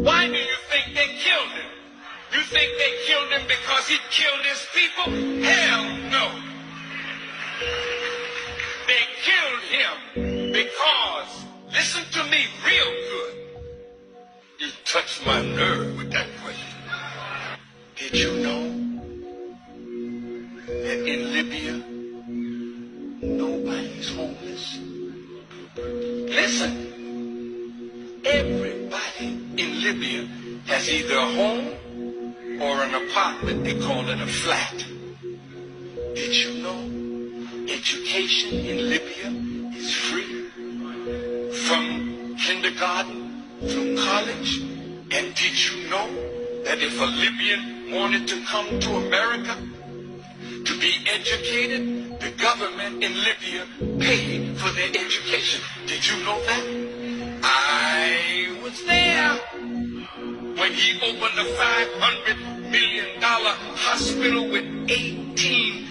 Why do you think they killed him? You think they killed him because he killed his people? Hell no. They killed him because, listen to me real good. You touched my nerve with that question. Did you know that in Libya, nobody's homeless? Listen, everybody in Libya has either a home or an apartment. They call it a flat. Did you know education in Libya is free? From kindergarten through college? And did you know that if a Libyan wanted to come to America to be educated, the government in Libya paid for their education? Did you know that? I was there when he opened a $500 million hospital with 18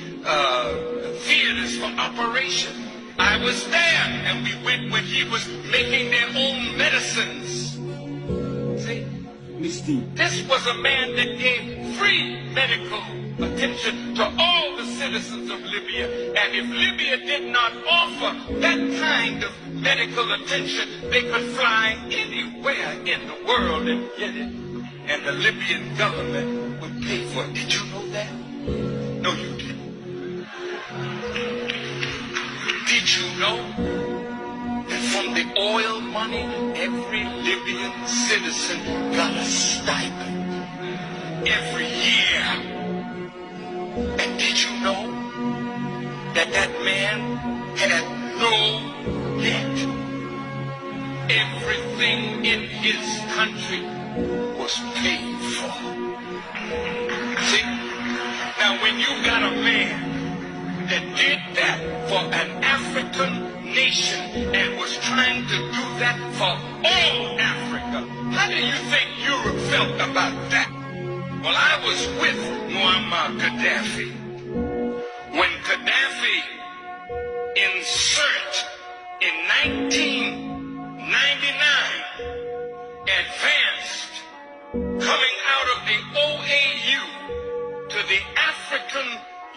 theaters for operation. I was there, and we went when he was making their own medicines. See? This was a man that gave free medical attention to all the citizens of Libya. And if Libya did not offer that kind of medical attention, they could fly anywhere in the world and get it. And the Libyan government would pay for it. Did you know that? No, you didn't. Did you know that from the oil money, every Libyan citizen got a stipend every year? And did you know that that man had no debt? Everything in his country was paid for. See? Now when you got a man that did that for an African nation and was trying to do that for all Africa, how do you think Europe felt about that? Well, I was with Moamer Gadaffi when Gadaffi insurged in 1999 advanced coming out of the OAU to the African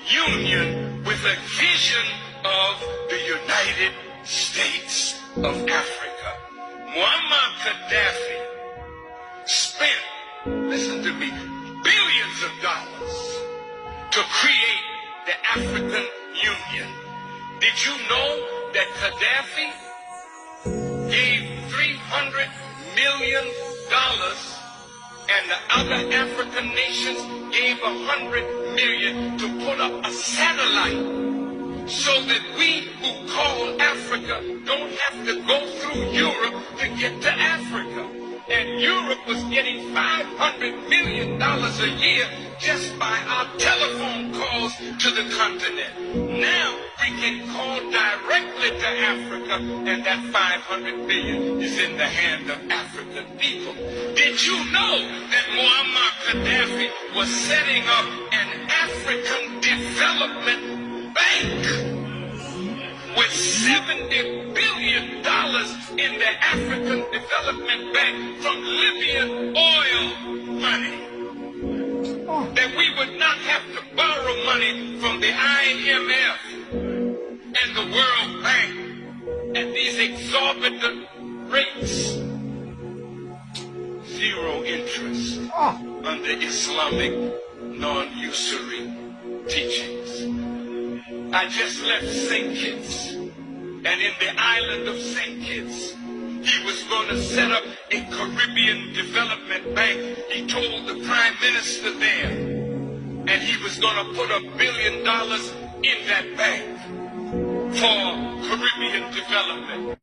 Union with a vision of the United States of Africa. Moamer Gadaffi spent, listen to me, billions of dollars to create the African Union. Did you know that Gadaffi gave $300 million and the other African nations gave $100 million to put up a satellite so that we who call Africa don't have to go through Europe to get to Africa? And Europe was getting $500 million a year just by our telephone calls to the continent. Now we can call directly to Africa, and that $500 million is in the hand of African people. Did you know that Moamer Gadaffi was setting up an African development bank with $70 billion in the African Development Bank from Libyan oil money? That we would not have to borrow money from the IMF and the World Bank at these exorbitant rates. Zero interest under Islamic non-usury teachings. I just left St. Kitts, and in the island of St. Kitts, he was going to set up a Caribbean development bank. He told the prime minister there, and he was going to put $1 billion in that bank for Caribbean development.